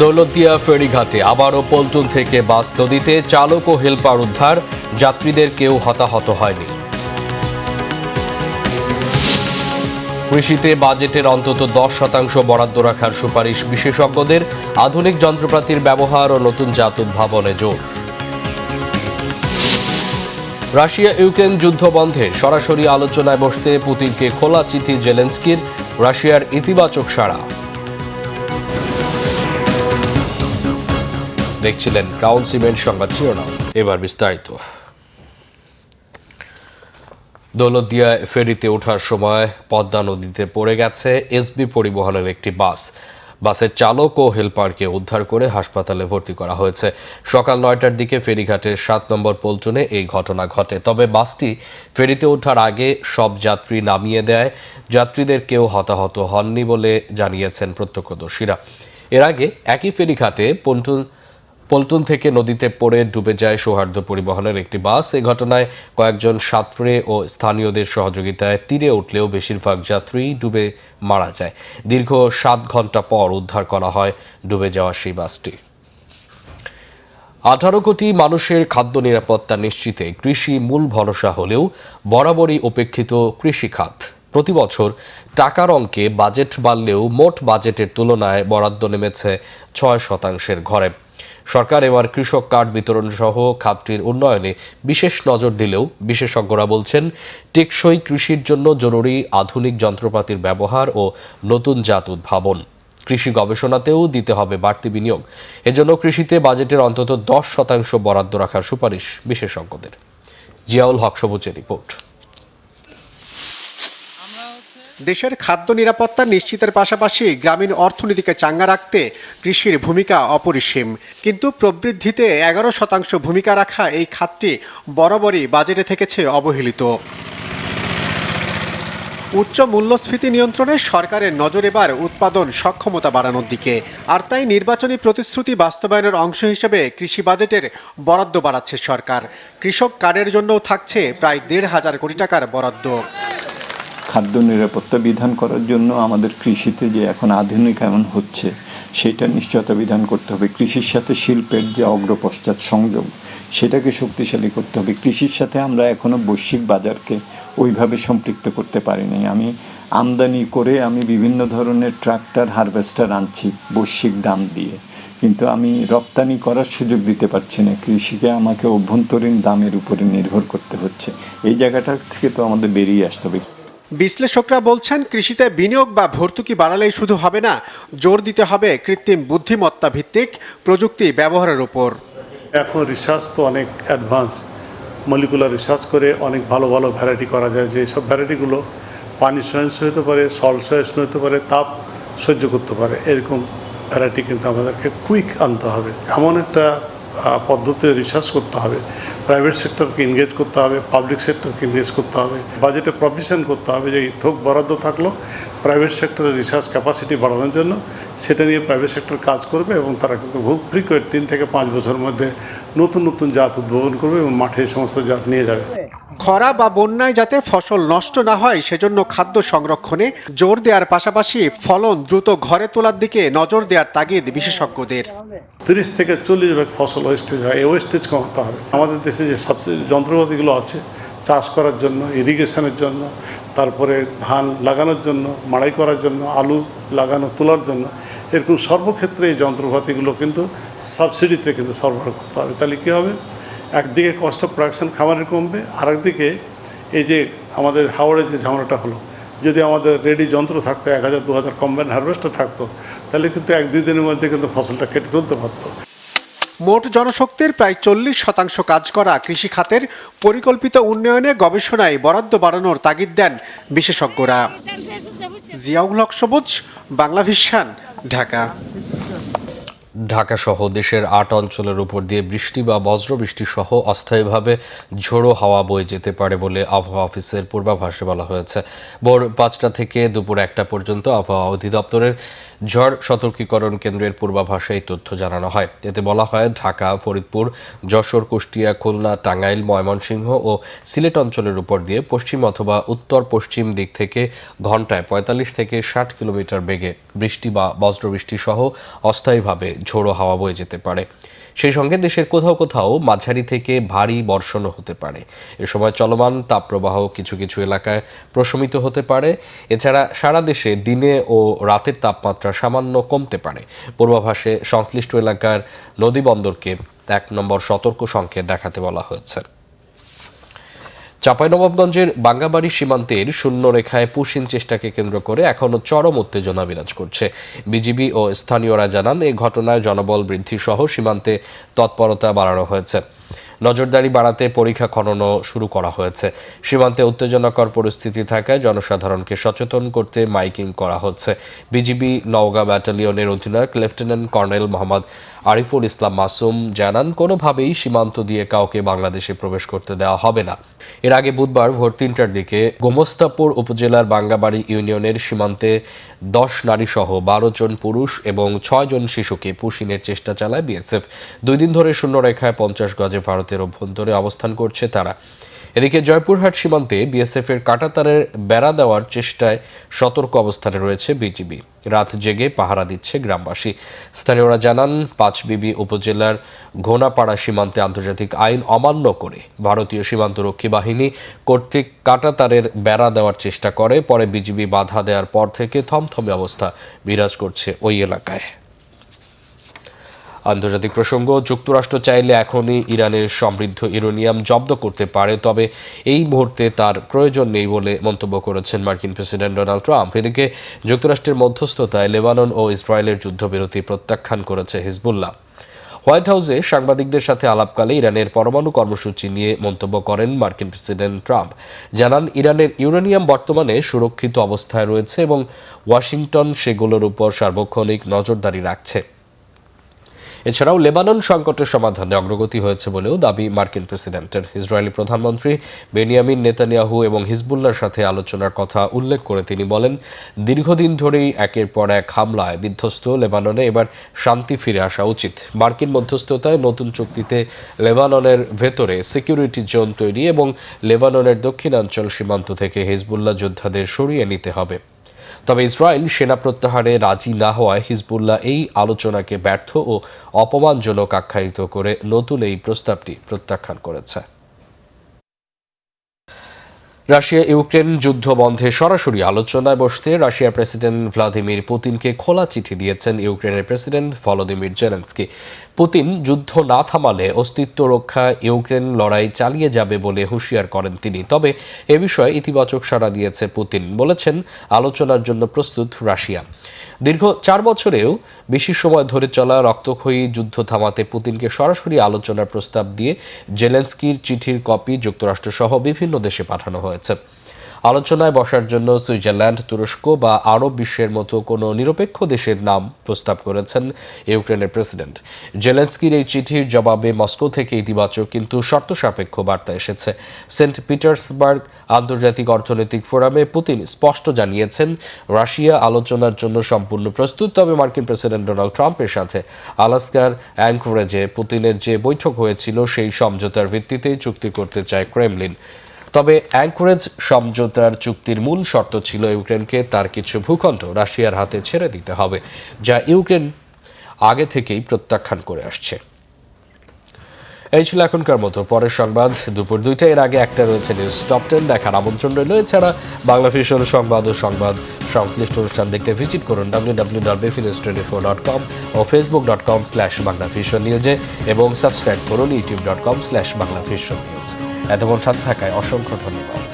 দৌলতদিয়া ফেরিঘাটে আবারও পল্টন থেকে বাস নদীতে, চালক ও হেলপার উদ্ধার, যাত্রীদের কেউ হতাহত হয়নি। কৃষিতে বাজেটের অন্তত 10% বরাদ্দ রাখার সুপারিশ বিশেষজ্ঞদের, আধুনিক যন্ত্রপাতির ব্যবহার ও নতুন জাত উদ্ভাবনে জোর। রাশিয়া ইউক্রেন যুদ্ধ বন্ধে সরাসরি আলোচনায় বসতে পুতিনকে খোলা চিঠি জেলেনস্কির, রাশিয়ার ইতিবাচক সাড়া। দেখছিলেন ক্রাউন সিমেন্ট সংবাদ শিরোনাম, এবার বিস্তারিত। দৌলতদিয়ায় ফেরিতে ওঠার সময় পদ্মা নদীতে পড়ে গেছে এসবি পরিবহনের একটি বাস। বাসের চালক ও হেলপারকে উদ্ধার করে হাসপাতালে ভর্তি করা হয়েছে। সকাল 9টার দিকে ফেরিঘাটের 7 নম্বর পল্টনে এই ঘটনা ঘটে। তবে বাসটি ফেরিতে ওঠার আগে সব যাত্রী নামিয়ে দেয়। যাত্রীদের কেউ হতাহত হননি বলে জানিয়েছেন প্রত্যক্ষদর্শীরা। এর আগে একই ফেরিঘাটে পল্টন থেকে নদীতে পড়ে ডুবে যায় সৌহার্দ্য পরিবহনের একটি বাস। এই ঘটনায় কয়েকজন সাঁতরে ও স্থানীয়দের সহযোগিতায় তীরে উঠলেও বেশিরভাগ যাত্রী ডুবে মারা যায়। দীর্ঘ 7 ঘন্টা পর উদ্ধার করা হয় ডুবে যাওয়া সেই বাসটি। 18 কোটি মানুষের খাদ্য নিরাপত্তা নিশ্চিতে কৃষি মূল ভরসা হলেও বরাবরই উপেক্ষিত কৃষিখাত। প্রতি বছর টাকার অঙ্কে বাজেট বাড়লেও মোট বাজেটের তুলনায় বরাদ্দ নেমেছে 6% ঘরে। সরকার এবার কৃষক কার্ড বিতরণ সহ খাতটির উন্নয়নে বিশেষ নজর দিলেও বিশেষজ্ঞরা বলছেন টেকসই কৃষির জন্য জরুরি আধুনিক যন্ত্রপাতির ব্যবহার ও নতুন জাত উদ্ভাবন। কৃষি গবেষণাতেও দিতে হবে বাড়তি বিনিয়োগ। এজন্য কৃষিতে বাজেটের অন্তত 10% বরাদ্দ রাখার সুপারিশ বিশেষজ্ঞদের। জিয়াউল হক সবুজের রিপোর্ট। দেশের খাদ্য নিরাপত্তা নিশ্চিতের পাশাপাশি গ্রামীণ অর্থনীতিকে চাঙ্গা রাখতে কৃষির ভূমিকা অপরিসীম। কিন্তু প্রবৃদ্ধিতে 11% ভূমিকা রাখা এই খাতটি বরাবরই বাজেটে থেকেছে অবহেলিত। উচ্চ মূল্যস্ফীতি নিয়ন্ত্রণে সরকারের নজর এবার উৎপাদন সক্ষমতা বাড়ানোর দিকে। আর তাই নির্বাচনী প্রতিশ্রুতি বাস্তবায়নের অংশ হিসেবে কৃষি বাজেটের বরাদ্দ বাড়াচ্ছে সরকার। কৃষক কার্ডের জন্যও থাকছে প্রায় 1,500 কোটি টাকার বরাদ্দ। খাদ্য নিরাপত্তা বিধান করার জন্য আমাদের কৃষিতে যে এখন আধুনিকায়ন হচ্ছে সেটা নিশ্চয়তা বিধান করতে হবে। কৃষির সাথে শিল্পের যে অগ্রপশ্চাৎ সংযোগ সেটাকে শক্তিশালী করতে হবে। কৃষির সাথে আমরা এখনো বৈশ্বিক বাজারকে ওইভাবে সম্পৃক্ত করতে পারিনি। আমি আমদানি করে আমি বিভিন্ন ধরনের ট্রাক্টর হারভেস্টার আনছি বৈশ্বিক দাম দিয়ে, কিন্তু আমি রপ্তানি করার সুযোগ দিতে পারছি না। কৃষিকে আমাকে অভ্যন্তরীণ দামের উপরে নির্ভর করতে হচ্ছে। এই জায়গাটা থেকে তো আমাদের বেরিয়ে আসতে হবে। বিশ্লেষকরা বলছেন কৃষিতে বিনিয়োগ বা ভর্তুকি বাড়ালেই শুধু হবে না, জোর দিতে হবে কৃত্রিম বুদ্ধিমত্তা ভিত্তিক প্রযুক্তি ব্যবহারের উপর। এখন রিসার্চ তো অনেক অ্যাডভান্স, মলিকুলার রিসার্চ করে অনেক ভালো ভালো ভ্যারাইটি করা যায়, যে সব ভ্যারাইটিগুলো পানি সহনশীল হতে পারে, সল্ট সহনশীল হতে পারে, তাপ সহ্য করতে পারে। এরকম ভ্যারাইটি কিন্তু আমাদেরকে কুইক আনতে হবে। এমন একটা পদ্ধতিতে রিসার্চ করতে হবে, প্রাইভেট সেক্টরকে এনগেজ করতে হবে, পাবলিক সেক্টরকে এনগেজ করতে হবে, বাজেটে প্রভিশন করতে হবে যে থোক বরাদ্দ থাকলো প্রাইভেট সেক্টরের রিসার্চ ক্যাপাসিটি বাড়ানোর জন্য, সেটা নিয়ে প্রাইভেট সেক্টর কাজ করবে এবং তারা কিন্তু খুব ফ্রিকুয়েন্ট 3 থেকে 5 বছরের মধ্যে নতুন নতুন জাত উদ্ভাবন করবে এবং মাঠে এই সমস্ত জাত নিয়ে যাবে। খরা বা বন্যায় যাতে ফসল নষ্ট না হয় সেজন্য খাদ্য সংরক্ষণে জোর দেওয়ার পাশাপাশি ফলন দ্রুত ঘরে তোলার দিকে নজর দেওয়ার তাগিদ বিশেষজ্ঞদের। 30 থেকে 40% ফসল ওয়েস্টেজ হয়, এই ওয়েস্টেজ কমাতে হবে। আমাদের দেশে যে সাবসিডি যন্ত্রপাতিগুলো আছে চাষ করার জন্য, ইরিগেশনের জন্য, তারপরে ধান লাগানোর জন্য, মাড়াই করার জন্য, আলু লাগানো তোলার জন্য, এরকম সর্বক্ষেত্রে এই যন্ত্রপাতিগুলো কিন্তু সাবসিডিতে কিন্তু সরবরাহ করতে হবে। তাহলে কী হবে, একদিকে কস্ট অফ প্রোডাকশন খামারের কমবে, আর একদিকে এই যে আমাদের হাওড়ে যে ঝামেলাটা হলো, যদি আমাদের রেডি যন্ত্র থাকতো, 1000-2000 কম্বাইন হারভেস্টার থাকতো, তাহলে কিন্তু 1-2 দিনের মধ্যে কিন্তু ফসলটা কেটে তুলতে পারতো। মোট জনশক্তির প্রায় 40% কাজ করা কৃষি খাতের পরিকল্পিত উন্নয়নে গবেষণায় বরাদ্দ বাড়ানোর তাগিদ দেন বিশেষজ্ঞরা। জিয়াউল হক সবুজ, বাংলাভিশন, ঢাকা। ঢাকা সহ দেশের 8 অঞ্চলের উপর দিয়ে বৃষ্টি বা বজ্রবৃষ্টি সহ অস্থায়ীভাবে ঝোড়ো হাওয়া বয়ে যেতে পারে বলে আবহাওয়া অফিসের পূর্বাভাসে বলা হয়েছে। ভোর 5টা থেকে দুপুর 1টা পর্যন্ত আবহাওয়া অধিদপ্তরের ঝড় সতর্কীকরণ কেন্দ্রের পূর্বাভাসে এই তথ্য জানানো হয়। এতে বলা হয় ঢাকা, ফরিদপুর, যশোর, কুষ্টিয়া, খুলনা, টাঙ্গাইল, ময়মনসিংহ ও সিলেট অঞ্চলের উপর দিয়ে পশ্চিম অথবা উত্তর পশ্চিম দিক থেকে ঘন্টায় 45 থেকে 60 কিলোমিটার বেগে বৃষ্টি বা বজ্রবৃষ্টি সহ অস্থায়ীভাবে ঝোড়ো হাওয়া বয়ে যেতে পারে। সেই সঙ্গে দেশের কোথাও কোথাও মাঝারি থেকে ভারী বর্ষণও হতে পারে। এ সময় চলমান তাপপ্রবাহ কিছু কিছু এলাকায় প্রশমিত হতে পারে। এছাড়া সারা দেশে দিনে ও রাতের তাপমাত্রা সামান্য কমতে পারে। পূর্বাভাসে সংশ্লিষ্ট এলাকার নদীবন্দরকে 1 নম্বর সতর্ক সংকেত দেখাতে বলা হয়েছে। চাঁপাইনবাবগঞ্জের বাঙ্গাবাড়ি সীমান্তের শূন্য রেখায় পুশিন চেষ্টাকে কেন্দ্র করে এখনও চরম উত্তেজনা বিরাজ করছে। বিজিবি ও স্থানীয়রা জানান, এই ঘটনায় জনবল বৃদ্ধি সহ সীমান্তে তৎপরতা বাড়ানো হয়েছে। নজরদারি বাড়াতে পরীক্ষা খননও শুরু করা হয়েছে। সীমান্তে উত্তেজনাকর পরিস্থিতি থাকায় জনসাধারণকে সচেতন করতে মাইকিং করা হচ্ছে। বিজিবি নওগাঁ ব্যাটালিয়নের অধিনায়ক লেফটেন্যান্ট কর্নেল মোহাম্মদ আরিফুল ইসলাম মাসুম জানান, কোনোভাবেই সীমান্ত দিয়ে কাউকে বাংলাদেশে প্রবেশ করতে দেওয়া হবে না। এর আগে বুধবার ভোর 3টার দিকে গোমস্তাপুর উপজেলার বাঙ্গাবাড়ি ইউনিয়নের সীমান্তে 10 নারী সহ 12 জন পুরুষ এবং 6 জন শিশুকে পুশিনের চেষ্টা চালায় বিএসএফ। 2 দিন ধরে শূন্য রেখায় 50 গজে ভারতের অভ্যন্তরে অবস্থান করছে তারা। এদিকে জয়পুরহাট সীমান্তে বিএসএফ এর কাঁটাতারের বেড়া দেওয়ার চেষ্টায় সতর্ক অবস্থানে রয়েছে বিজিবি। রাত জেগে পাহারা দিচ্ছে গ্রামবাসী। স্থানীয়রা জানান, পাঁচবিবি উপজেলার ঘোনাপাড়া সীমান্তে আন্তর্জাতিক আইন অমান্য করে ভারতীয় সীমান্তরক্ষী বাহিনী কর্তৃক কাঁটাতারের বেড়া দেওয়ার চেষ্টা করে। পরে বিজিবি বাধা দেওয়ার পর থেকে থমথমে অবস্থা বিরাজ করছে ওই এলাকায়। আন্তর্জাতিক প্রসঙ্গ, যুক্তরাষ্ট্র চাইলে এখনই ইরানের সমৃদ্ধ ইউরেনিয়াম জব্দ করতে পারে, তবে এই মুহূর্তে তার প্রয়োজন নেই বলে মন্তব্য করেছেন মার্কিন প্রেসিডেন্ট ডোনাল্ড ট্রাম্প। এদিকে যুক্তরাষ্ট্রের মধ্যস্থতায় লেবানন ও ইসরায়েলের যুদ্ধবিরতি প্রত্যাখ্যান করেছে হিজবুল্লাহ। হোয়াইট হাউসে সাংবাদিকদের সাথে আলাপকালে ইরানের পরমাণু কর্মসূচি নিয়ে মন্তব্য করেন মার্কিন প্রেসিডেন্ট ট্রাম্প। জানান, ইরানের ইউরেনিয়াম বর্তমানে সুরক্ষিত অবস্থায় রয়েছে এবং ওয়াশিংটন সেগুলোর উপর সার্বক্ষণিক নজরদারি রাখছে। এছাড়াও লেবানন সংকটের সমাধানে অগ্রগতি হয়েছে বলেও দাবি মার্কিন প্রেসিডেন্টের। ইসরায়েলি প্রধানমন্ত্রী বেনিয়ামিন নেতানিয়াহু এবং হিজবুল্লাহর সাথে আলোচনার কথা উল্লেখ করে তিনি বলেন, দীর্ঘদিন ধরেই একের পর এক হামলায় বিধ্বস্ত লেবাননে এবার শান্তি ফিরে আসা উচিত। মার্কিন মধ্যস্থতায় নতুন চুক্তিতে লেবাননের ভেতরে সিকিউরিটি জোন তৈরি এবং লেবাননের দক্ষিণাঞ্চল সীমান্ত থেকে হিজবুল্লাহ যোদ্ধাদের সরিয়ে নিতে হবে। তবে ইসরায়েল সেনা প্রত্যাহারে রাজি না হওয়ায় হিজবুল্লাহ এই আলোচনাকে ব্যর্থ ও অপমানজনক আখ্যায়িত করে নতুন এই প্রস্তাবটি প্রত্যাখ্যান করেছে। রাশিয়া ইউক্রেন যুদ্ধ বন্ধে সরাসরি আলোচনায় বসতে রাশিয়ার প্রেসিডেন্ট ভ্লাদিমির পুতিনকে খোলা চিঠি দিয়েছেন ইউক্রেনের প্রেসিডেন্ট ভলোদিমির জেলেনস্কি। পুতিন যুদ্ধ না থামালে অস্তিত্ব রক্ষায় ইউক্রেন লড়াই চালিয়ে যাবে বলে হুঁশিয়ার করেন তিনি। তবে এ বিষয়ে ইতিবাচক সাড়া দিয়েছে পুতিন, বলেছেন আলোচনার জন্য প্রস্তুত রাশিয়া। দীর্ঘ 4 বছরেও বেশি সময় ধরে চলা রক্তক্ষয়ী যুদ্ধ থামাতে পুতিনকে সরাসরি আলোচনার প্রস্তাব দিয়ে জেলেনস্কির চিঠির কপি যুক্তরাষ্ট্রসহ বিভিন্ন দেশে পাঠানো হয়েছে। আলোচনায় বসার জন্য সুইজারল্যান্ড, তুরস্ক বা আরব বিশ্বের মতো কোনো নিরপেক্ষ দেশের নাম প্রস্তাব করেছেন ইউক্রেনের প্রেসিডেন্ট। জেলেনস্কির এই চিঠির জবাবে মস্কো থেকে ইতিবাচক কিন্তু শর্ত সাপেক্ষ বার্তা এসেছে। সেন্ট পিটার্সবার্গ আন্তর্জাতিক অর্থনৈতিক ফোরামে পুতিন স্পষ্ট জানিয়েছেন, রাশিয়া আলোচনার জন্য সম্পূর্ণ প্রস্তুত। তবে মার্কিন প্রেসিডেন্ট ডোনাল্ড ট্রাম্পের সাথে আলাস্কার অ্যাঙ্করেজে পুতিনের যে বৈঠক হয়েছিল সেই সমঝোতার ভিত্তিতেই চুক্তি করতে চায় ক্রেমলিন। তবে অ্যাঙ্করেজ সমঝোতার চুক্তির মূল শর্ত ছিল ইউক্রেনকে তার কিছু ভূখণ্ড রাশিয়ার হাতে ছেড়ে দিতে হবে, যা ইউক্রেন আগে থেকেই প্রত্যাখ্যান করে আসছে। এই ছিল এখনকার মতো। পরের সংবাদ দুপুর 2টায়, এর আগে একটা রয়েছে নিউজ টপ 10 দেখার আমন্ত্রণ রইল। এছাড়া বাংলা ভিশন সংবাদ ও সংবাদ সংশ্লিষ্ট অনুষ্ঠান দেখতে ভিজিট করুন www.bfinews24.com ও facebook.com/banglavisionnews এবং সাবস্ক্রাইব করুন youtube.com/banglavisionnews। এতক্ষণ সাথে থাকায় অসংখ্য ধন্যবাদ।